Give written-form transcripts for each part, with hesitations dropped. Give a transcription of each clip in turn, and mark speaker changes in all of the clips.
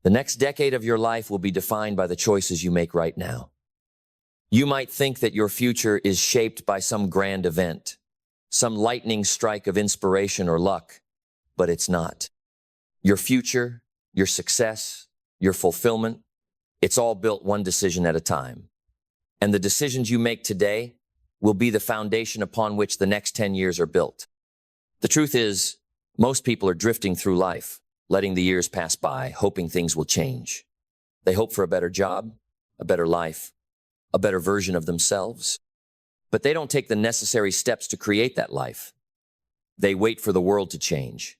Speaker 1: The next decade of your life will be defined by the choices you make right now. You might think that your future is shaped by some grand event, some lightning strike of inspiration or luck, but it's not. Your future, your success, your fulfillment, it's all built one decision at a time. And the decisions you make today will be the foundation upon which the next 10 years are built. The truth is, most people are drifting through life, letting the years pass by, hoping things will change. They hope for a better job, a better life, a better version of themselves. But they don't take the necessary steps to create that life. They wait for the world to change,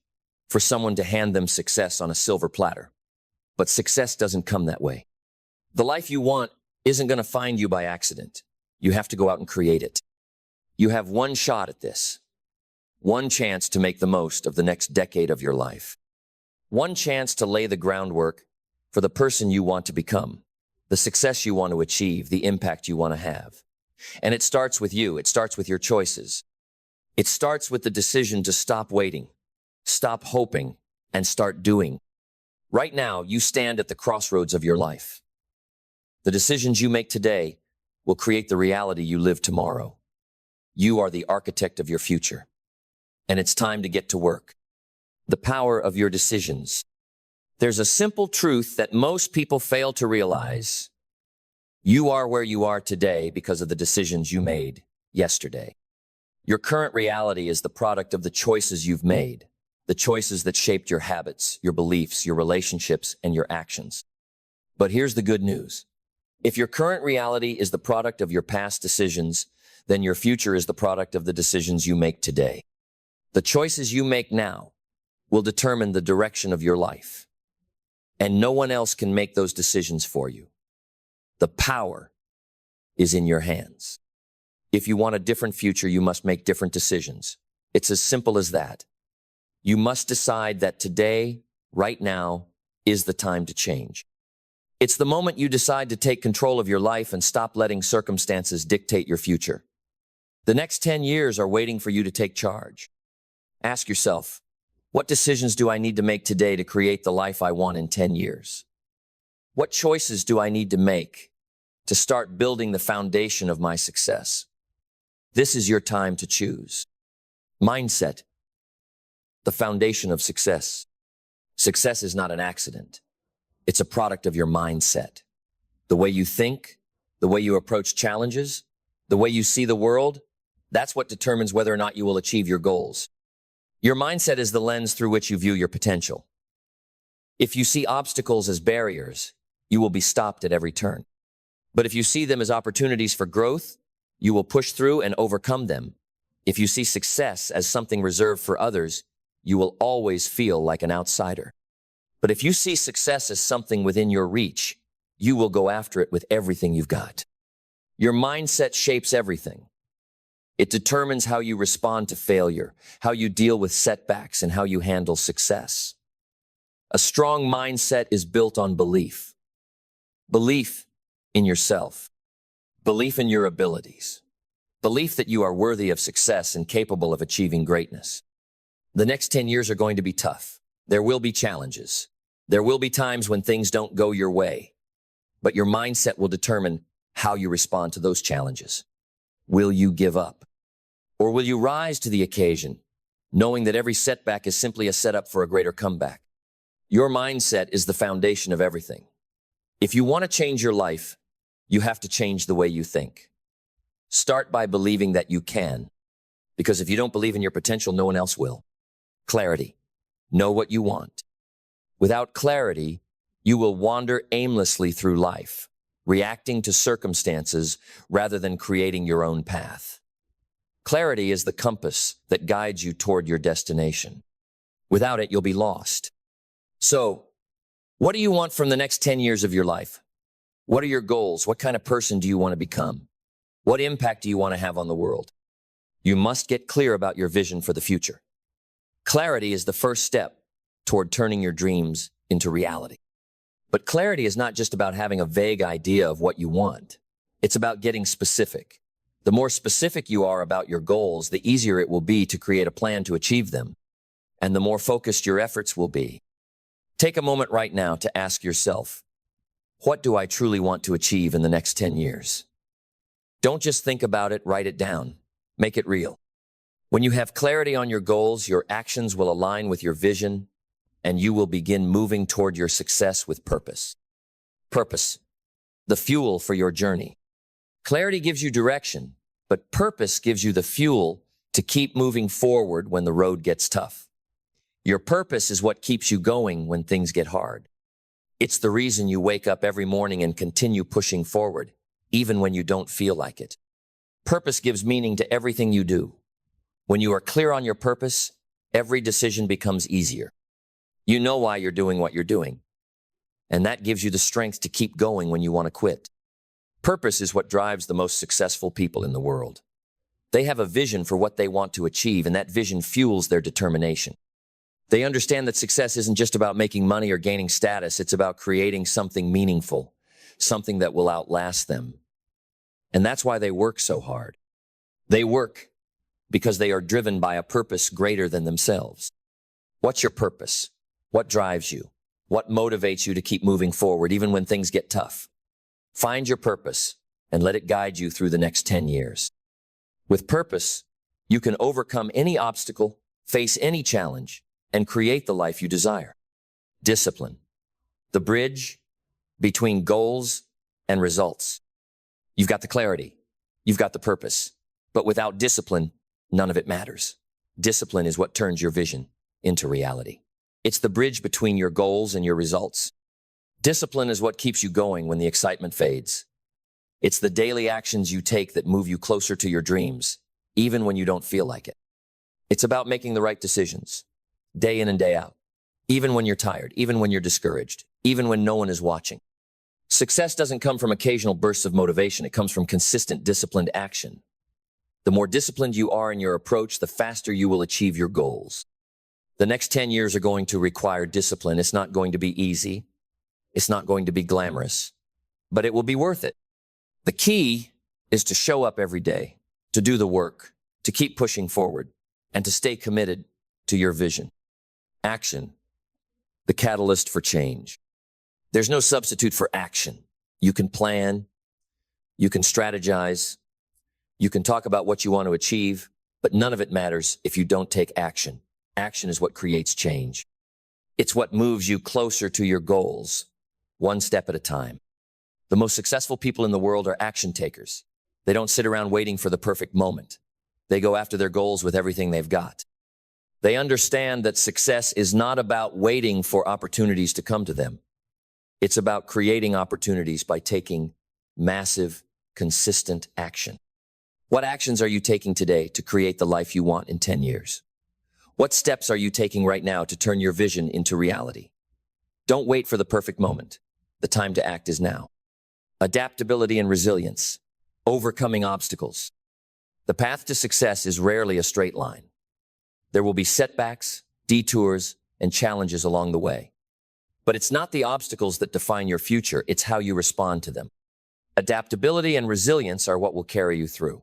Speaker 1: for someone to hand them success on a silver platter. But success doesn't come that way. The life you want isn't going to find you by accident. You have to go out and create it. You have one shot at this. One chance to make the most of the next decade of your life. One chance to lay the groundwork for the person you want to become, the success you want to achieve, the impact you want to have. And it starts with you. It starts with your choices. It starts with the decision to stop waiting, stop hoping, and start doing. Right now, you stand at the crossroads of your life. The decisions you make today will create the reality you live tomorrow. You are the architect of your future. And it's time to get to work. The power of your decisions. There's a simple truth that most people fail to realize. You are where you are today because of the decisions you made yesterday. Your current reality is the product of the choices you've made, the choices that shaped your habits, your beliefs, your relationships, and your actions. But here's the good news. If your current reality is the product of your past decisions, then your future is the product of the decisions you make today. The choices you make now will determine the direction of your life. And no one else can make those decisions for you. The power is in your hands. If you want a different future, you must make different decisions. It's as simple as that. You must decide that today, right now, is the time to change. It's the moment you decide to take control of your life and stop letting circumstances dictate your future. The next 10 years are waiting for you to take charge. Ask yourself, what decisions do I need to make today to create the life I want in 10 years? What choices do I need to make to start building the foundation of my success? This is your time to choose. Mindset, the foundation of success. Success is not an accident. It's a product of your mindset. The way you think, the way you approach challenges, the way you see the world, that's what determines whether or not you will achieve your goals. Your mindset is the lens through which you view your potential. If you see obstacles as barriers, you will be stopped at every turn. But if you see them as opportunities for growth, you will push through and overcome them. If you see success as something reserved for others, you will always feel like an outsider. But if you see success as something within your reach, you will go after it with everything you've got. Your mindset shapes everything. It determines how you respond to failure, how you deal with setbacks, and how you handle success. A strong mindset is built on belief. Belief in yourself. Belief in your abilities. Belief that you are worthy of success and capable of achieving greatness. The next 10 years are going to be tough. There will be challenges. There will be times when things don't go your way. But your mindset will determine how you respond to those challenges. Will you give up? Or will you rise to the occasion, knowing that every setback is simply a setup for a greater comeback? Your mindset is the foundation of everything. If you want to change your life, you have to change the way you think. Start by believing that you can, because if you don't believe in your potential, no one else will. Clarity. Know what you want. Without clarity, you will wander aimlessly through life, reacting to circumstances rather than creating your own path. Clarity is the compass that guides you toward your destination. Without it, you'll be lost. So, what do you want from the next 10 years of your life? What are your goals? What kind of person do you want to become? What impact do you want to have on the world? You must get clear about your vision for the future. Clarity is the first step toward turning your dreams into reality. But clarity is not just about having a vague idea of what you want. It's about getting specific. The more specific you are about your goals, the easier it will be to create a plan to achieve them, and the more focused your efforts will be. Take a moment right now to ask yourself, what do I truly want to achieve in the next 10 years? Don't just think about it, write it down. Make it real. When you have clarity on your goals, your actions will align with your vision, and you will begin moving toward your success with purpose. Purpose, the fuel for your journey. Clarity gives you direction, but purpose gives you the fuel to keep moving forward when the road gets tough. Your purpose is what keeps you going when things get hard. It's the reason you wake up every morning and continue pushing forward, even when you don't feel like it. Purpose gives meaning to everything you do. When you are clear on your purpose, every decision becomes easier. You know why you're doing what you're doing, and that gives you the strength to keep going when you want to quit. Purpose is what drives the most successful people in the world. They have a vision for what they want to achieve, and that vision fuels their determination. They understand that success isn't just about making money or gaining status. It's about creating something meaningful, something that will outlast them. And that's why they work so hard. They work because they are driven by a purpose greater than themselves. What's your purpose? What drives you? What motivates you to keep moving forward even when things get tough? Find your purpose and let it guide you through the next 10 years. With purpose, you can overcome any obstacle, face any challenge, and create the life you desire. Discipline, the bridge between goals and results. You've got the clarity, you've got the purpose, but without discipline, none of it matters. Discipline is what turns your vision into reality. It's the bridge between your goals and your results. Discipline is what keeps you going when the excitement fades. It's the daily actions you take that move you closer to your dreams, even when you don't feel like it. It's about making the right decisions, day in and day out, even when you're tired, even when you're discouraged, even when no one is watching. Success doesn't come from occasional bursts of motivation. It comes from consistent, disciplined action. The more disciplined you are in your approach, the faster you will achieve your goals. The next 10 years are going to require discipline. It's not going to be easy. It's not going to be glamorous, but it will be worth it. The key is to show up every day, to do the work, to keep pushing forward, and to stay committed to your vision. Action, the catalyst for change. There's no substitute for action. You can plan, you can strategize, you can talk about what you want to achieve, but none of it matters if you don't take action. Action is what creates change. It's what moves you closer to your goals, one step at a time. The most successful people in the world are action takers. They don't sit around waiting for the perfect moment. They go after their goals with everything they've got. They understand that success is not about waiting for opportunities to come to them. It's about creating opportunities by taking massive, consistent action. What actions are you taking today to create the life you want in 10 years? What steps are you taking right now to turn your vision into reality? Don't wait for the perfect moment. The time to act is now. Adaptability and resilience, overcoming obstacles. The path to success is rarely a straight line. There will be setbacks, detours, and challenges along the way. But it's not the obstacles that define your future, it's how you respond to them. Adaptability and resilience are what will carry you through.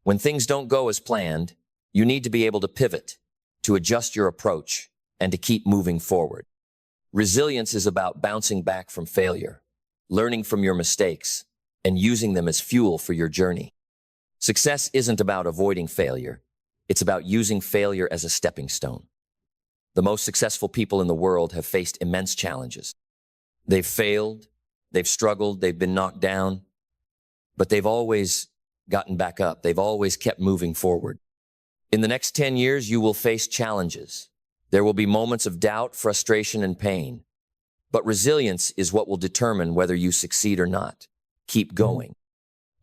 Speaker 1: When things don't go as planned, you need to be able to pivot, to adjust your approach, and to keep moving forward. Resilience is about bouncing back from failure, learning from your mistakes, and using them as fuel for your journey. Success isn't about avoiding failure. It's about using failure as a stepping stone. The most successful people in the world have faced immense challenges. They've failed, they've struggled, they've been knocked down, but they've always gotten back up. They've always kept moving forward. In the next 10 years, you will face challenges. There will be moments of doubt, frustration, and pain. But resilience is what will determine whether you succeed or not. Keep going.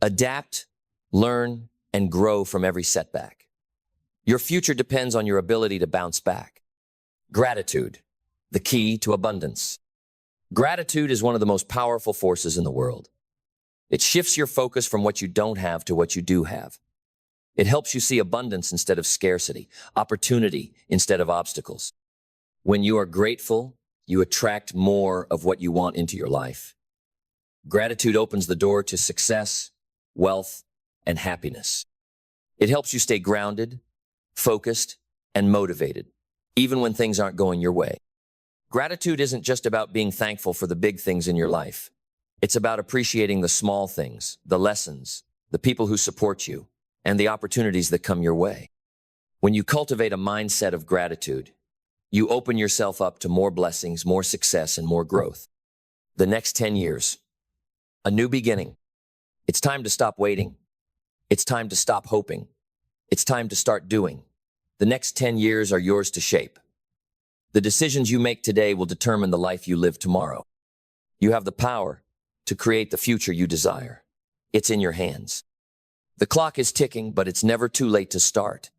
Speaker 1: Adapt, learn, and grow from every setback. Your future depends on your ability to bounce back. Gratitude, the key to abundance. Gratitude is one of the most powerful forces in the world. It shifts your focus from what you don't have to what you do have. It helps you see abundance instead of scarcity, opportunity instead of obstacles. When you are grateful, you attract more of what you want into your life. Gratitude opens the door to success, wealth, and happiness. It helps you stay grounded, focused, and motivated, even when things aren't going your way. Gratitude isn't just about being thankful for the big things in your life. It's about appreciating the small things, the lessons, the people who support you, and the opportunities that come your way. When you cultivate a mindset of gratitude, you open yourself up to more blessings, more success, and more growth. The next 10 years, a new beginning. It's time to stop waiting. It's time to stop hoping. It's time to start doing. The next 10 years are yours to shape. The decisions you make today will determine the life you live tomorrow. You have the power to create the future you desire. It's in your hands. The clock is ticking, but it's never too late to start.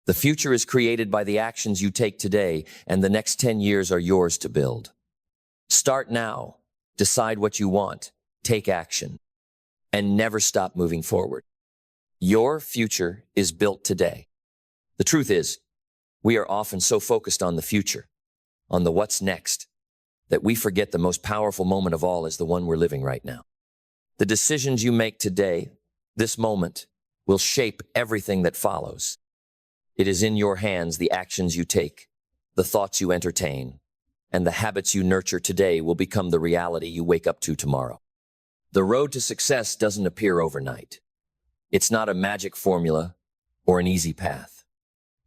Speaker 1: The future is created by the actions you take today, and the next 10 years are yours to build. Start now. Decide what you want. Take action. And never stop moving forward. Your future is built today. The truth is, we are often so focused on the future, on the what's next, that we forget the most powerful moment of all is the one we're living right now. The decisions you make today, this moment, will shape everything that follows. It is in your hands. The actions you take, the thoughts you entertain, and the habits you nurture today will become the reality you wake up to tomorrow. The road to success doesn't appear overnight. It's not a magic formula or an easy path.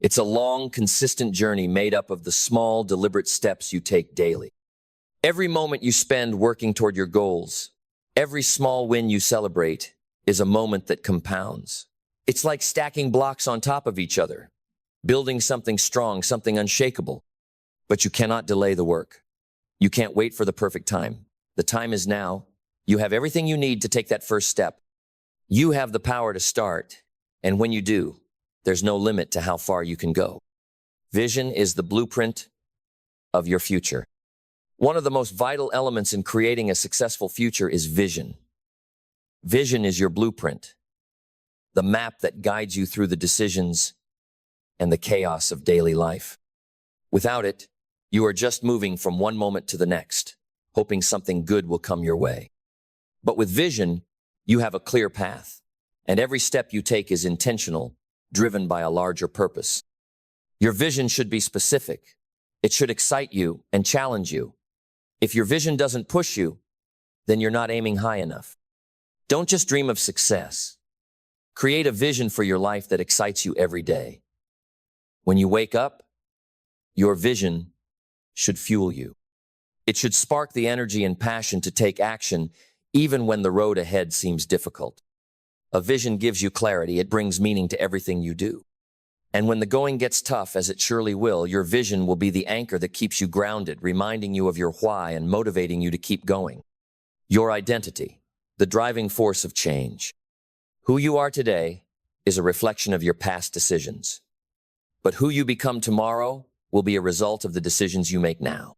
Speaker 1: It's a long, consistent journey made up of the small, deliberate steps you take daily. Every moment you spend working toward your goals, every small win you celebrate, is a moment that compounds. It's like stacking blocks on top of each other, building something strong, something unshakable. But you cannot delay the work. You can't wait for the perfect time. The time is now. You have everything you need to take that first step. You have the power to start, and when you do, there's no limit to how far you can go. Vision is the blueprint of your future. One of the most vital elements in creating a successful future is vision. Vision is your blueprint, the map that guides you through the decisions and the chaos of daily life. Without it, you are just moving from one moment to the next, hoping something good will come your way. But with vision, you have a clear path, and every step you take is intentional, driven by a larger purpose. Your vision should be specific. It should excite you and challenge you. If your vision doesn't push you, then you're not aiming high enough. Don't just dream of success. Create a vision for your life that excites you every day. When you wake up, your vision should fuel you. It should spark the energy and passion to take action, even when the road ahead seems difficult. A vision gives you clarity. It brings meaning to everything you do. And when the going gets tough, as it surely will, your vision will be the anchor that keeps you grounded, reminding you of your why and motivating you to keep going. Your identity, the driving force of change. Who you are today is a reflection of your past decisions. But who you become tomorrow will be a result of the decisions you make now.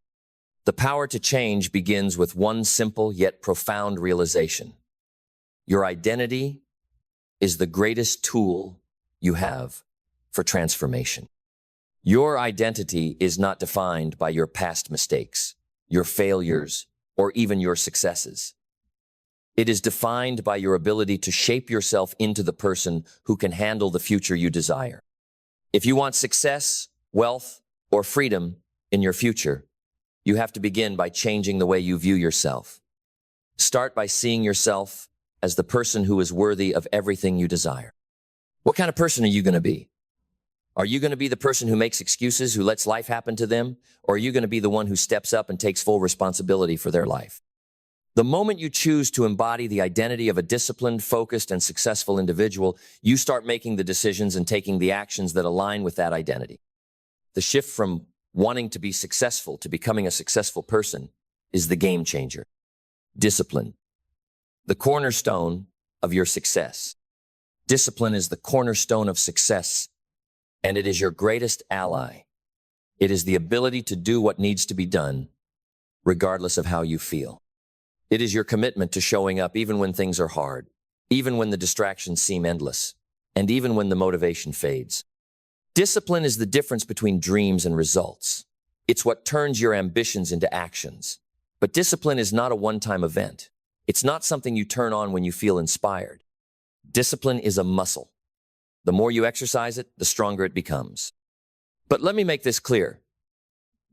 Speaker 1: The power to change begins with one simple yet profound realization. Your identity is the greatest tool you have for transformation. Your identity is not defined by your past mistakes, your failures, or even your successes. It is defined by your ability to shape yourself into the person who can handle the future you desire. If you want success, wealth, or freedom in your future, you have to begin by changing the way you view yourself. Start by seeing yourself as the person who is worthy of everything you desire. What kind of person are you going to be? Are you going to be the person who makes excuses, who lets life happen to them? Or are you going to be the one who steps up and takes full responsibility for their life? The moment you choose to embody the identity of a disciplined, focused, and successful individual, you start making the decisions and taking the actions that align with that identity. The shift from wanting to be successful to becoming a successful person is the game changer. Discipline, the cornerstone of your success. Discipline is the cornerstone of success, and it is your greatest ally. It is the ability to do what needs to be done, regardless of how you feel. It is your commitment to showing up even when things are hard, even when the distractions seem endless, and even when the motivation fades. Discipline is the difference between dreams and results. It's what turns your ambitions into actions. But discipline is not a one-time event. It's not something you turn on when you feel inspired. Discipline is a muscle. The more you exercise it, the stronger it becomes. But let me make this clear.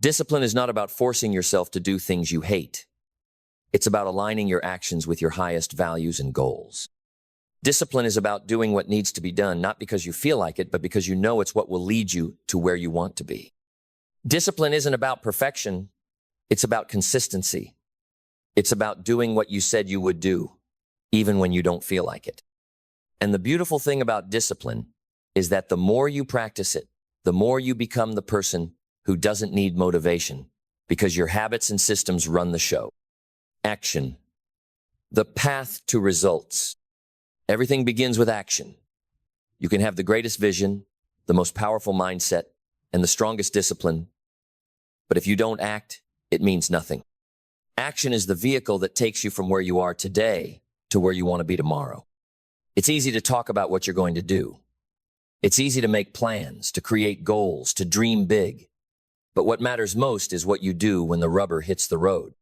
Speaker 1: Discipline is not about forcing yourself to do things you hate. It's about aligning your actions with your highest values and goals. Discipline is about doing what needs to be done, not because you feel like it, but because you know it's what will lead you to where you want to be. Discipline isn't about perfection. It's about consistency. It's about doing what you said you would do, even when you don't feel like it. And the beautiful thing about discipline is that the more you practice it, the more you become the person who doesn't need motivation, because your habits and systems run the show. Action. The path to results. Everything begins with action. You can have the greatest vision, the most powerful mindset, and the strongest discipline. But if you don't act, it means nothing. Action is the vehicle that takes you from where you are today to where you want to be tomorrow. It's easy to talk about what you're going to do. It's easy to make plans, to create goals, to dream big. But what matters most is what you do when the rubber hits the road.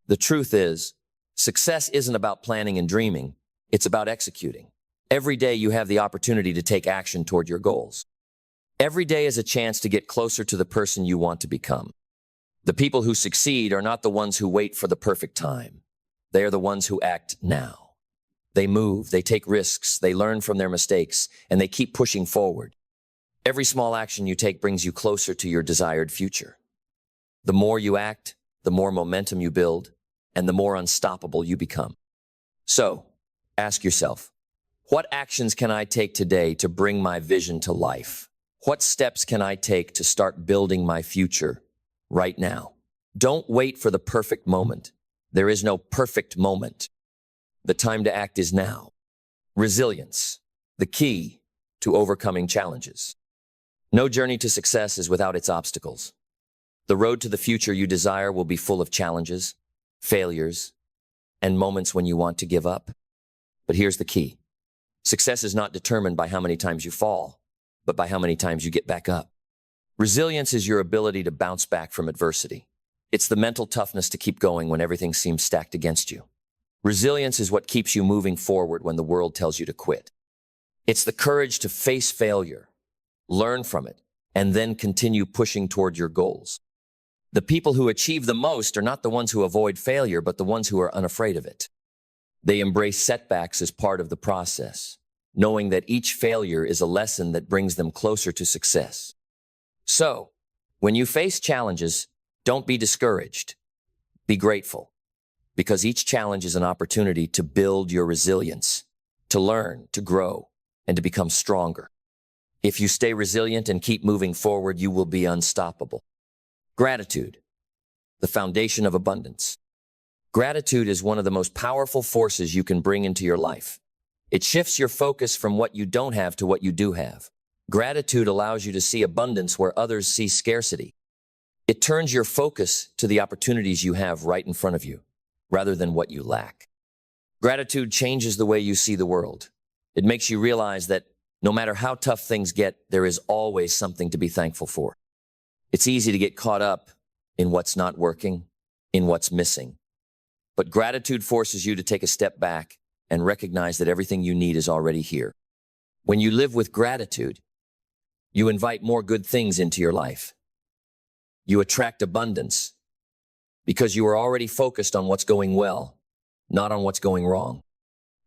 Speaker 1: The truth is, success isn't about planning and dreaming. It's about executing. Every day you have the opportunity to take action toward your goals. Every day is a chance to get closer to the person you want to become. The people who succeed are not the ones who wait for the perfect time. They are the ones who act now. They move, they take risks, they learn from their mistakes, and they keep pushing forward. Every small action you take brings you closer to your desired future. The more you act, the more momentum you build, and the more unstoppable you become. So, ask yourself, what actions can I take today to bring my vision to life? What steps can I take to start building my future right now? Don't wait for the perfect moment. There is no perfect moment. The time to act is now. Resilience, the key to overcoming challenges. No journey to success is without its obstacles. The road to the future you desire will be full of challenges, failures, and moments when you want to give up. But here's the key. Success is not determined by how many times you fall, but by how many times you get back up. Resilience is your ability to bounce back from adversity. It's the mental toughness to keep going when everything seems stacked against you. Resilience is what keeps you moving forward when the world tells you to quit. It's the courage to face failure, learn from it, and then continue pushing toward your goals. The people who achieve the most are not the ones who avoid failure, but the ones who are unafraid of it. They embrace setbacks as part of the process, knowing that each failure is a lesson that brings them closer to success. So, when you face challenges, don't be discouraged. Be grateful, because each challenge is an opportunity to build your resilience, to learn, to grow, and to become stronger. If you stay resilient and keep moving forward, you will be unstoppable. Gratitude, the foundation of abundance. Gratitude is one of the most powerful forces you can bring into your life. It shifts your focus from what you don't have to what you do have. Gratitude allows you to see abundance where others see scarcity. It turns your focus to the opportunities you have right in front of you, rather than what you lack. Gratitude changes the way you see the world. It makes you realize that no matter how tough things get, there is always something to be thankful for. It's easy to get caught up in what's not working, in what's missing. But gratitude forces you to take a step back and recognize that everything you need is already here. When you live with gratitude, you invite more good things into your life. You attract abundance because you are already focused on what's going well, not on what's going wrong.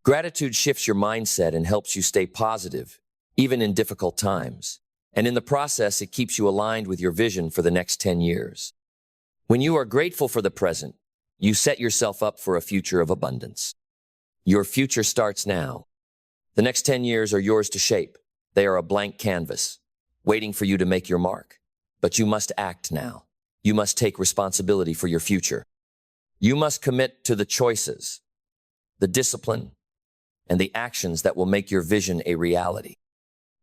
Speaker 1: Gratitude shifts your mindset and helps you stay positive, even in difficult times. And in the process, it keeps you aligned with your vision for the next 10 years. When you are grateful for the present, you set yourself up for a future of abundance. Your future starts now. The next 10 years are yours to shape. They are a blank canvas, waiting for you to make your mark. But you must act now. You must take responsibility for your future. You must commit to the choices, the discipline, and the actions that will make your vision a reality.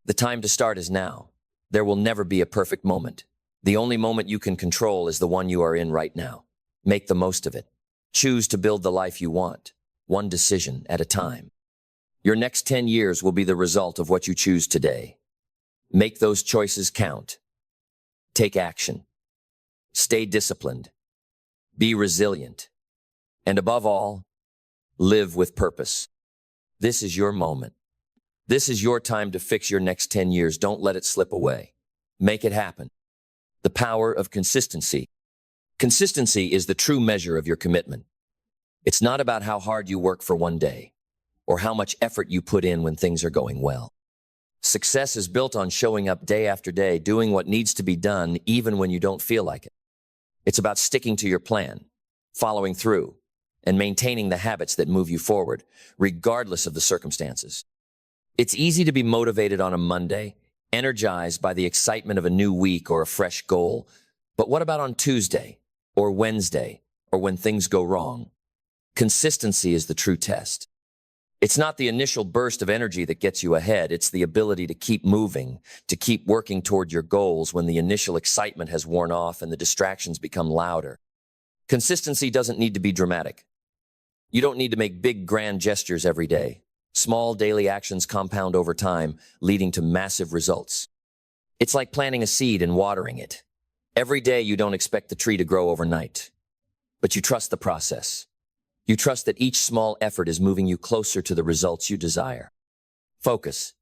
Speaker 1: The time to start is now. There will never be a perfect moment. The only moment you can control is the one you are in right now. Make the most of it. Choose to build the life you want, one decision at a time. Your next 10 years will be the result of what you choose today. Make those choices count. Take action. Stay disciplined. Be resilient. And above all, live with purpose. This is your moment. This is your time to fix your next 10 years. Don't let it slip away. Make it happen. The power of consistency. Consistency is the true measure of your commitment. It's not about how hard you work for one day, or how much effort you put in when things are going well. Success is built on showing up day after day, doing what needs to be done even when you don't feel like it. It's about sticking to your plan, following through, and maintaining the habits that move you forward, regardless of the circumstances. It's easy to be motivated on a Monday, energized by the excitement of a new week or a fresh goal. But what about on Tuesday or Wednesday or when things go wrong? Consistency is the true test. It's not the initial burst of energy that gets you ahead. It's the ability to keep moving, to keep working toward your goals when the initial excitement has worn off and the distractions become louder. Consistency doesn't need to be dramatic. You don't need to make big, grand gestures every day. Small daily actions compound over time, leading to massive results. It's like planting a seed and watering it. Every day you don't expect the tree to grow overnight, but you trust the process. You trust that each small effort is moving you closer to the results you desire. Focus,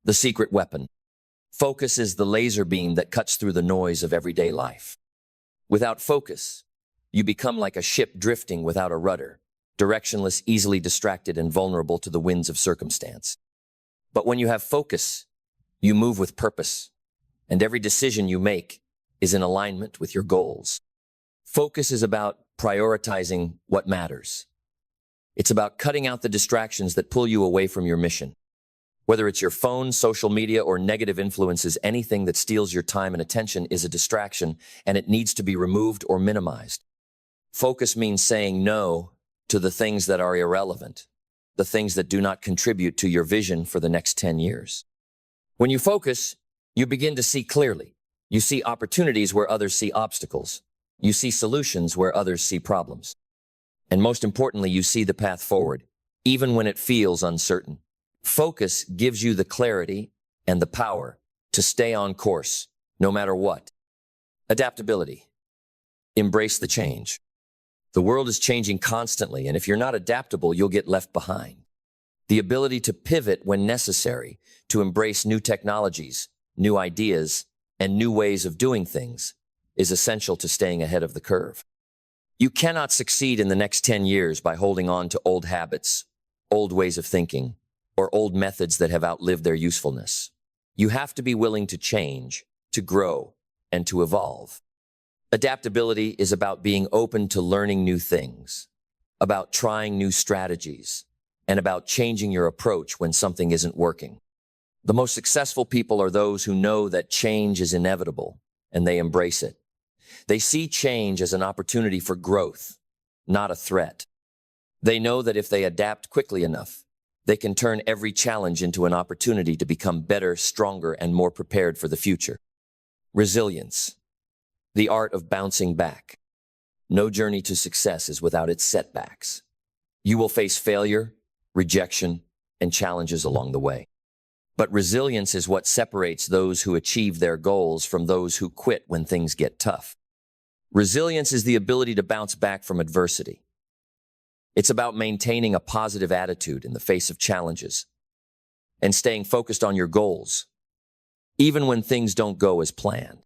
Speaker 1: the secret weapon. Focus is the laser beam that cuts through the noise of everyday life. Without focus, you become like a ship drifting without a rudder, directionless, easily distracted, and vulnerable to the winds of circumstance. But when you have focus, you move with purpose, and every decision you make is in alignment with your goals. Focus is about prioritizing what matters. It's about cutting out the distractions that pull you away from your mission. Whether it's your phone, social media, or negative influences, anything that steals your time and attention is a distraction, and it needs to be removed or minimized. Focus means saying no to the things that are irrelevant, the things that do not contribute to your vision for the next 10 years. When you focus, you begin to see clearly. You see opportunities where others see obstacles. You see solutions where others see problems. And most importantly, you see the path forward, even when it feels uncertain. Focus gives you the clarity and the power to stay on course, no matter what. Adaptability. Embrace the change. The world is changing constantly, and if you're not adaptable, you'll get left behind. The ability to pivot when necessary, to embrace new technologies, new ideas, and new ways of doing things is essential to staying ahead of the curve. You cannot succeed in the next 10 years by holding on to old habits, old ways of thinking, or old methods that have outlived their usefulness. You have to be willing to change, to grow, and to evolve. Adaptability is about being open to learning new things, about trying new strategies, and about changing your approach when something isn't working. The most successful people are those who know that change is inevitable, and they embrace it. They see change as an opportunity for growth, not a threat. They know that if they adapt quickly enough, they can turn every challenge into an opportunity to become better, stronger, and more prepared for the future. Resilience. The art of bouncing back. No journey to success is without its setbacks. You will face failure, rejection, and challenges along the way. But resilience is what separates those who achieve their goals from those who quit when things get tough. Resilience is the ability to bounce back from adversity. It's about maintaining a positive attitude in the face of challenges and staying focused on your goals, even when things don't go as planned.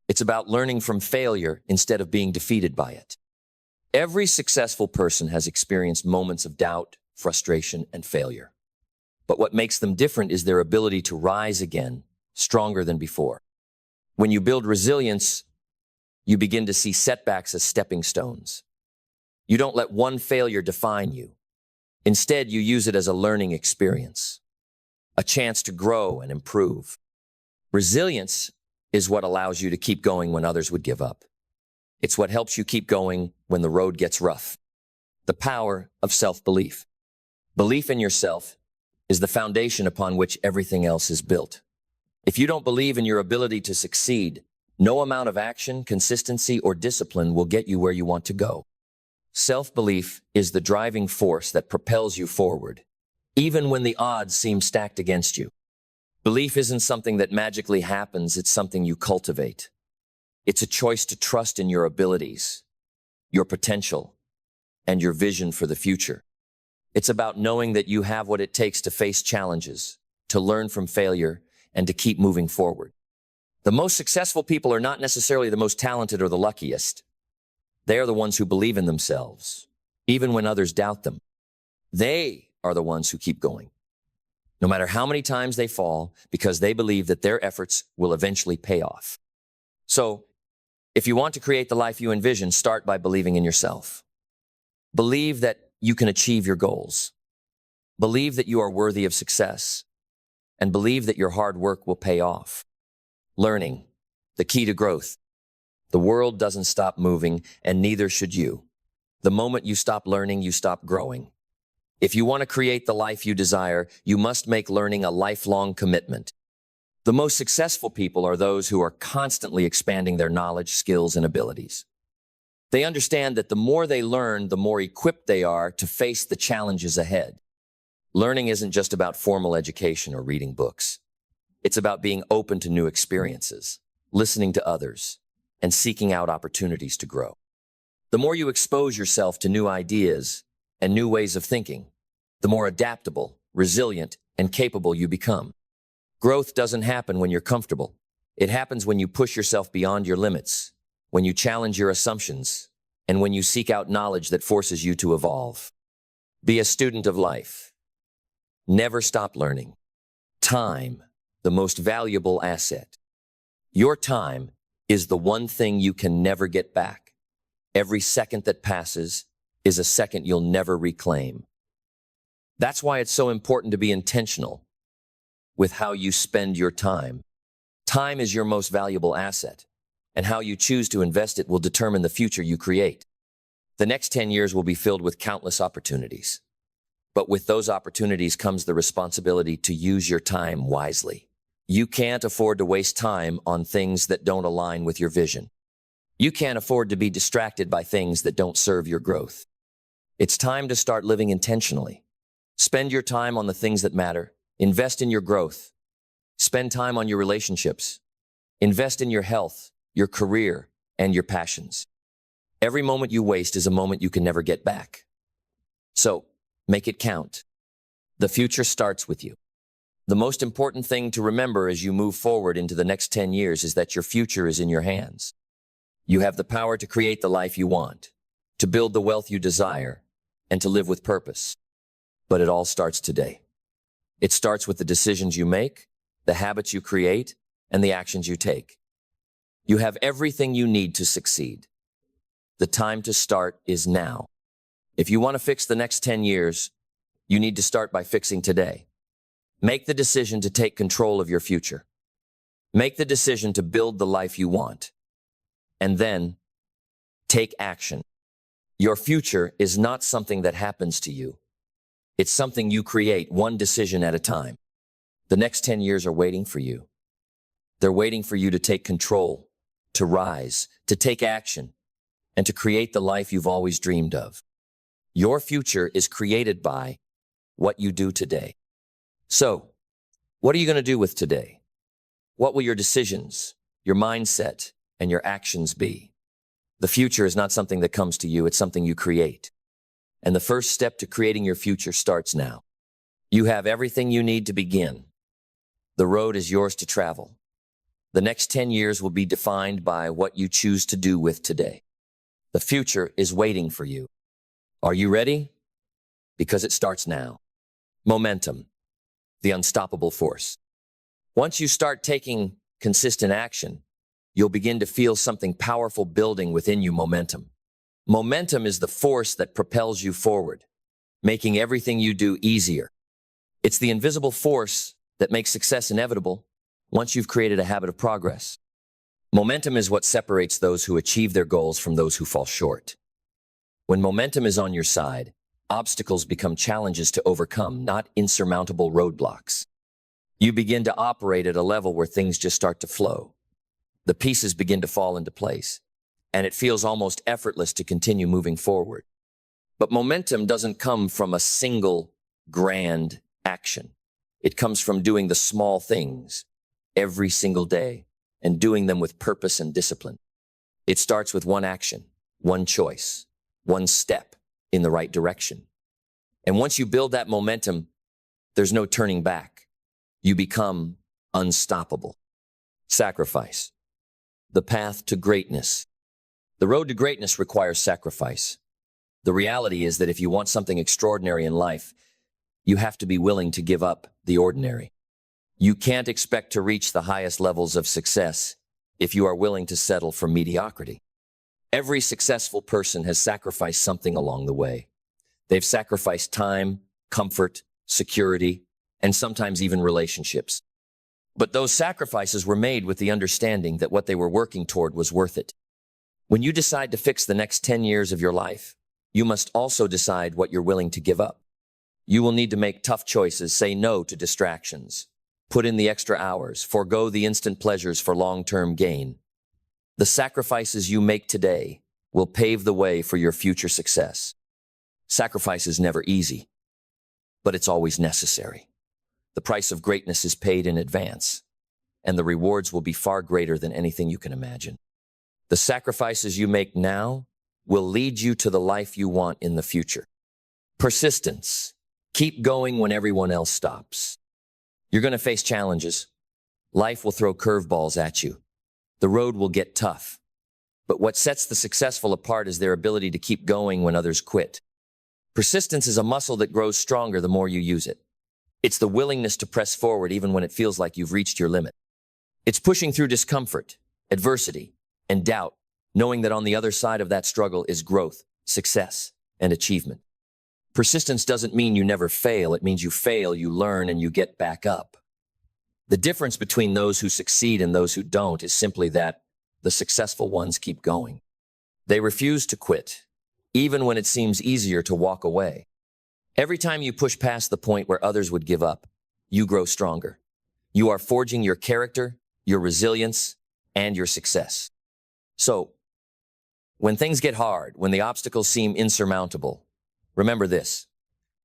Speaker 1: It's about learning from failure instead of being defeated by it. Every successful person has experienced moments of doubt, frustration, and failure. But what makes them different is their ability to rise again, stronger than before. When you build resilience, you begin to see setbacks as stepping stones. You don't let one failure define you. Instead, you use it as a learning experience, a chance to grow and improve. Resilience is what allows you to keep going when others would give up. It's what helps you keep going when the road gets rough. The power of self-belief. Belief in yourself is the foundation upon which everything else is built. If you don't believe in your ability to succeed, no amount of action, consistency, or discipline will get you where you want to go. Self-belief is the driving force that propels you forward, even when the odds seem stacked against you. Belief isn't something that magically happens, it's something you cultivate. It's a choice to trust in your abilities, your potential, and your vision for the future. It's about knowing that you have what it takes to face challenges, to learn from failure, and to keep moving forward. The most successful people are not necessarily the most talented or the luckiest. They are the ones who believe in themselves, even when others doubt them. They are the ones who keep going, no matter how many times they fall, because they believe that their efforts will eventually pay off. So, if you want to create the life you envision, start by believing in yourself. Believe that you can achieve your goals. Believe that you are worthy of success. And believe that your hard work will pay off. Learning, the key to growth. The world doesn't stop moving, and neither should you. The moment you stop learning, you stop growing. If you want to create the life you desire, you must make learning a lifelong commitment. The most successful people are those who are constantly expanding their knowledge, skills, and abilities. They understand that the more they learn, the more equipped they are to face the challenges ahead. Learning isn't just about formal education or reading books. It's about being open to new experiences, listening to others, and seeking out opportunities to grow. The more you expose yourself to new ideas and new ways of thinking, the more adaptable, resilient, and capable you become. Growth doesn't happen when you're comfortable. It happens when you push yourself beyond your limits, when you challenge your assumptions, and when you seek out knowledge that forces you to evolve. Be a student of life. Never stop learning. Time, the most valuable asset. Your time is the one thing you can never get back. Every second that passes is a second you'll never reclaim. That's why it's so important to be intentional with how you spend your time. Time is your most valuable asset, and how you choose to invest it will determine the future you create. The next 10 years will be filled with countless opportunities. But with those opportunities comes the responsibility to use your time wisely. You can't afford to waste time on things that don't align with your vision. You can't afford to be distracted by things that don't serve your growth. It's time to start living intentionally. Spend your time on the things that matter. Invest in your growth. Spend time on your relationships. Invest in your health, your career, and your passions. Every moment you waste is a moment you can never get back. So, make it count. The future starts with you. The most important thing to remember as you move forward into the next 10 years is that your future is in your hands. You have the power to create the life you want, to build the wealth you desire, and to live with purpose. But it all starts today. It starts with the decisions you make, the habits you create, and the actions you take. You have everything you need to succeed. The time to start is now. If you want to fix the next 10 years, you need to start by fixing today. Make the decision to take control of your future. Make the decision to build the life you want. And then, take action. Your future is not something that happens to you. It's something you create one decision at a time. The next 10 years are waiting for you. They're waiting for you to take control, to rise, to take action, and to create the life you've always dreamed of. Your future is created by what you do today. So, what are you going to do with today? What will your decisions, your mindset, and your actions be? The future is not something that comes to you, it's something you create. And the first step to creating your future starts now. You have everything you need to begin. The road is yours to travel. The next 10 years will be defined by what you choose to do with today. The future is waiting for you. Are you ready? Because it starts now. Momentum, the unstoppable force. Once you start taking consistent action, you'll begin to feel something powerful building within you. Momentum is the force that propels you forward, making everything you do easier. It's the invisible force that makes success inevitable once you've created a habit of progress. Momentum is what separates those who achieve their goals from those who fall short. When momentum is on your side, obstacles become challenges to overcome, not insurmountable roadblocks. You begin to operate at a level where things just start to flow. The pieces begin to fall into place, and it feels almost effortless to continue moving forward. But momentum doesn't come from a single grand action. It comes from doing the small things every single day and doing them with purpose and discipline. It starts with one action, one choice, one step in the right direction. And once you build that momentum, there's no turning back. You become unstoppable. Sacrifice. The path to greatness. The road to greatness requires sacrifice. The reality is that if you want something extraordinary in life, you have to be willing to give up the ordinary. You can't expect to reach the highest levels of success if you are willing to settle for mediocrity. Every successful person has sacrificed something along the way. They've sacrificed time, comfort, security, and sometimes even relationships. But those sacrifices were made with the understanding that what they were working toward was worth it. When you decide to fix the next 10 years of your life, you must also decide what you're willing to give up. You will need to make tough choices, say no to distractions, put in the extra hours, forego the instant pleasures for long-term gain. The sacrifices you make today will pave the way for your future success. Sacrifice is never easy, but it's always necessary. The price of greatness is paid in advance, and the rewards will be far greater than anything you can imagine. The sacrifices you make now will lead you to the life you want in the future. Persistence. Keep going when everyone else stops. You're going to face challenges. Life will throw curveballs at you. The road will get tough. But what sets the successful apart is their ability to keep going when others quit. Persistence is a muscle that grows stronger the more you use it. It's the willingness to press forward even when it feels like you've reached your limit. It's pushing through discomfort, adversity, and doubt, knowing that on the other side of that struggle is growth, success, and achievement. Persistence doesn't mean you never fail. It means you fail, you learn, and you get back up. The difference between those who succeed and those who don't is simply that the successful ones keep going. They refuse to quit, even when it seems easier to walk away. Every time you push past the point where others would give up, you grow stronger. You are forging your character, your resilience, and your success. So, when things get hard, when the obstacles seem insurmountable, remember this: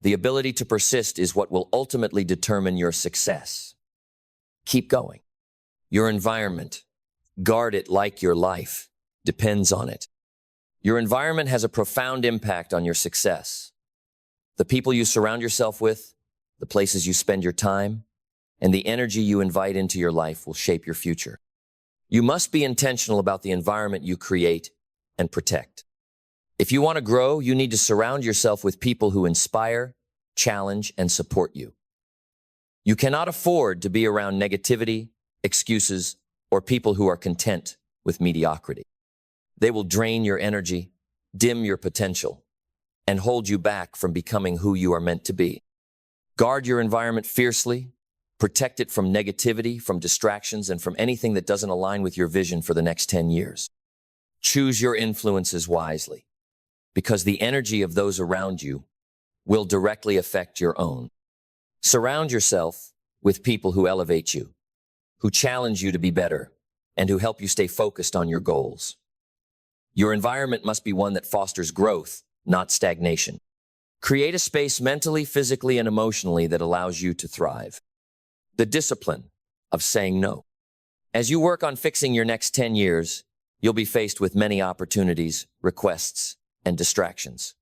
Speaker 1: the ability to persist is what will ultimately determine your success. Keep going. Your environment, guard it like your life, depends on it. Your environment has a profound impact on your success. The people you surround yourself with, the places you spend your time, and the energy you invite into your life will shape your future. You must be intentional about the environment you create and protect. If you want to grow, you need to surround yourself with people who inspire, challenge, and support you. You cannot afford to be around negativity, excuses, or people who are content with mediocrity. They will drain your energy, dim your potential, and hold you back from becoming who you are meant to be. Guard your environment fiercely, protect it from negativity, from distractions, and from anything that doesn't align with your vision for the next 10 years. Choose your influences wisely, because the energy of those around you will directly affect your own. Surround yourself with people who elevate you, who challenge you to be better, and who help you stay focused on your goals. Your environment must be one that fosters growth, not stagnation. Create a space mentally, physically, and emotionally that allows you to thrive. The discipline of saying no. As you work on fixing your next 10 years, you'll be faced with many opportunities, requests, and distractions.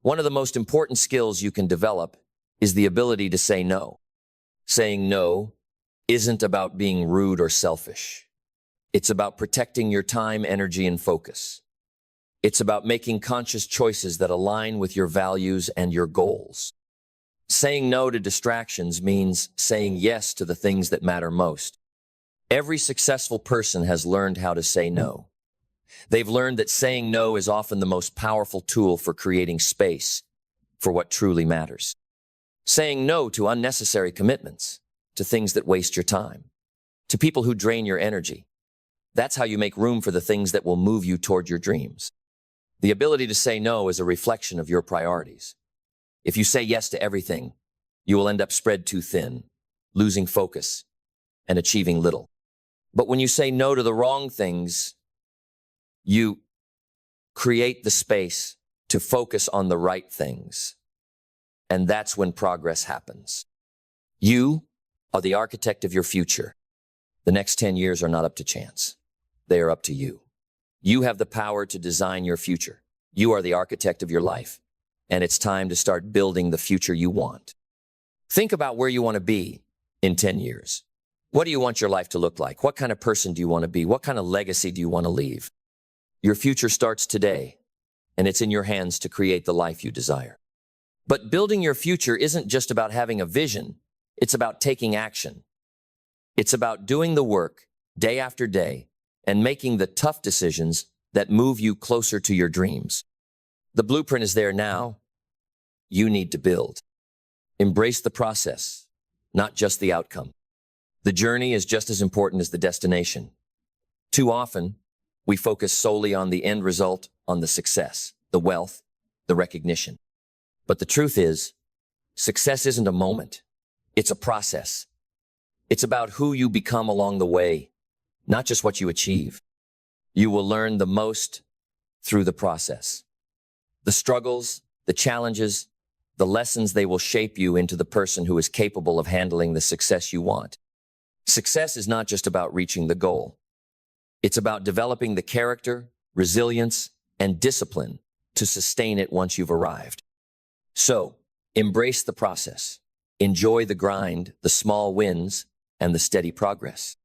Speaker 1: One of the most important skills you can develop is the ability to say no. Saying no isn't about being rude or selfish. It's about protecting your time, energy, and focus. It's about making conscious choices that align with your values and your goals. Saying no to distractions means saying yes to the things that matter most. Every successful person has learned how to say no. They've learned that saying no is often the most powerful tool for creating space for what truly matters. Saying no to unnecessary commitments, to things that waste your time, to people who drain your energy. That's how you make room for the things that will move you toward your dreams. The ability to say no is a reflection of your priorities. If you say yes to everything, you will end up spread too thin, losing focus, and achieving little. But when you say no to the wrong things, you create the space to focus on the right things. And that's when progress happens. You are the architect of your future. The next 10 years are not up to chance. They are up to you. You have the power to design your future. You are the architect of your life, and it's time to start building the future you want. Think about where you want to be in 10 years. What do you want your life to look like? What kind of person do you want to be? What kind of legacy do you want to leave? Your future starts today, and it's in your hands to create the life you desire. But building your future isn't just about having a vision. It's about taking action. It's about doing the work day after day and making the tough decisions that move you closer to your dreams. The blueprint is there now. You need to build. Embrace the process, not just the outcome. The journey is just as important as the destination. Too often, we focus solely on the end result, on the success, the wealth, the recognition. But the truth is, success isn't a moment. It's a process. It's about who you become along the way, not just what you achieve. You will learn the most through the process. The struggles, the challenges, the lessons, they will shape you into the person who is capable of handling the success you want. Success is not just about reaching the goal. It's about developing the character, resilience, and discipline to sustain it once you've arrived. So, embrace the process. Enjoy the grind, the small wins, and the steady progress.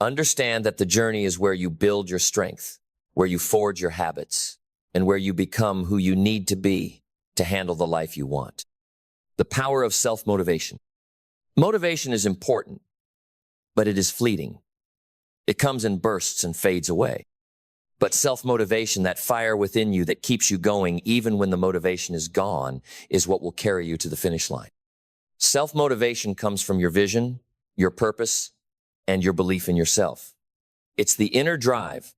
Speaker 1: Understand that the journey is where you build your strength, where you forge your habits, and where you become who you need to be to handle the life you want. The power of self-motivation. Motivation is important, but it is fleeting. It comes in bursts and fades away. But self-motivation, that fire within you that keeps you going even when the motivation is gone, is what will carry you to the finish line. Self-motivation comes from your vision, your purpose, and your belief in yourself. It's the inner drive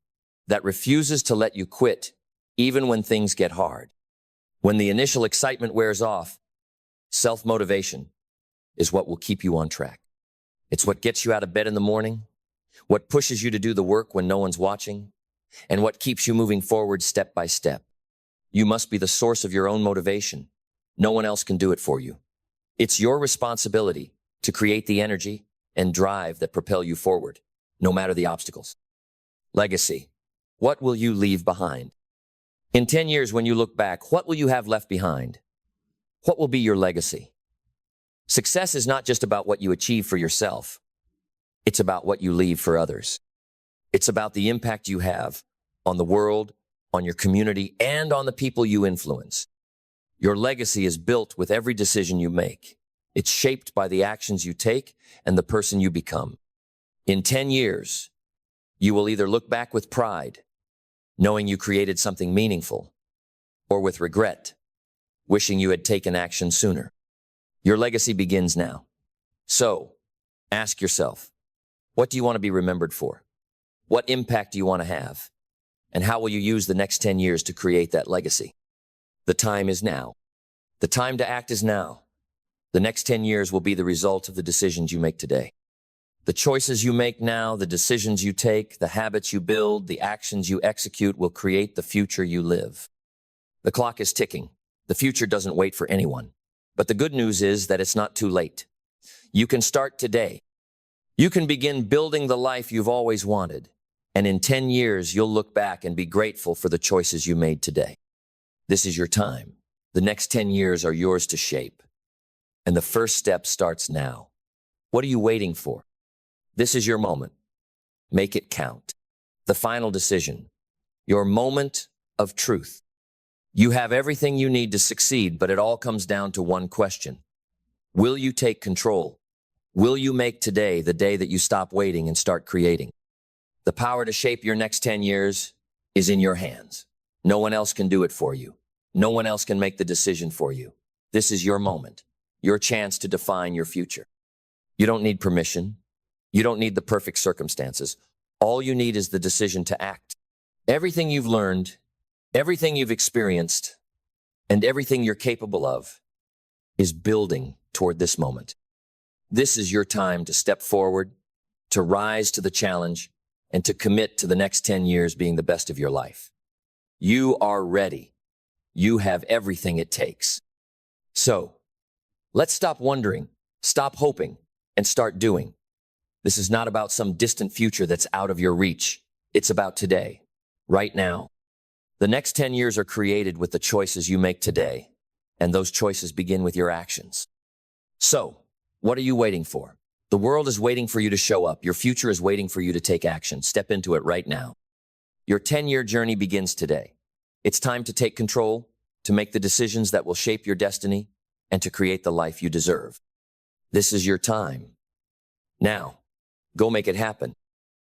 Speaker 1: that refuses to let you quit even when things get hard. When the initial excitement wears off, self-motivation is what will keep you on track. It's what gets you out of bed in the morning, what pushes you to do the work when no one's watching, and what keeps you moving forward step by step. You must be the source of your own motivation. No one else can do it for you. It's your responsibility to create the energy and drive that propel you forward, no matter the obstacles. Legacy. What will you leave behind? In 10 years, when you look back, what will you have left behind? What will be your legacy? Success is not just about what you achieve for yourself. It's about what you leave for others. It's about the impact you have on the world, on your community, and on the people you influence. Your legacy is built with every decision you make. It's shaped by the actions you take and the person you become. In 10 years, you will either look back with pride, knowing you created something meaningful, or with regret, wishing you had taken action sooner. Your legacy begins now. So, ask yourself, what do you want to be remembered for? What impact do you want to have? And how will you use the next 10 years to create that legacy? The time is now. The time to act is now. The next 10 years will be the result of the decisions you make today. The choices you make now, the decisions you take, the habits you build, the actions you execute will create the future you live. The clock is ticking. The future doesn't wait for anyone. But the good news is that it's not too late. You can start today. You can begin building the life you've always wanted. And in 10 years, you'll look back and be grateful for the choices you made today. This is your time. The next 10 years are yours to shape. And the first step starts now. What are you waiting for? This is your moment. Make it count. The final decision. Your moment of truth. You have everything you need to succeed, but it all comes down to one question. Will you take control? Will you make today the day that you stop waiting and start creating? The power to shape your next 10 years is in your hands. No one else can do it for you. No one else can make the decision for you. This is your moment, your chance to define your future. You don't need permission. You don't need the perfect circumstances. All you need is the decision to act. Everything you've learned, everything you've experienced, and everything you're capable of is building toward this moment. This is your time to step forward, to rise to the challenge, and to commit to the next 10 years being the best of your life. You are ready. You have everything it takes. So, let's stop wondering, stop hoping, and start doing. This is not about some distant future that's out of your reach. It's about today, right now. The next 10 years are created with the choices you make today, and those choices begin with your actions. So, what are you waiting for? The world is waiting for you to show up. Your future is waiting for you to take action. Step into it right now. Your 10-year journey begins today. It's time to take control, to make the decisions that will shape your destiny, and to create the life you deserve. This is your time. Now, go make it happen.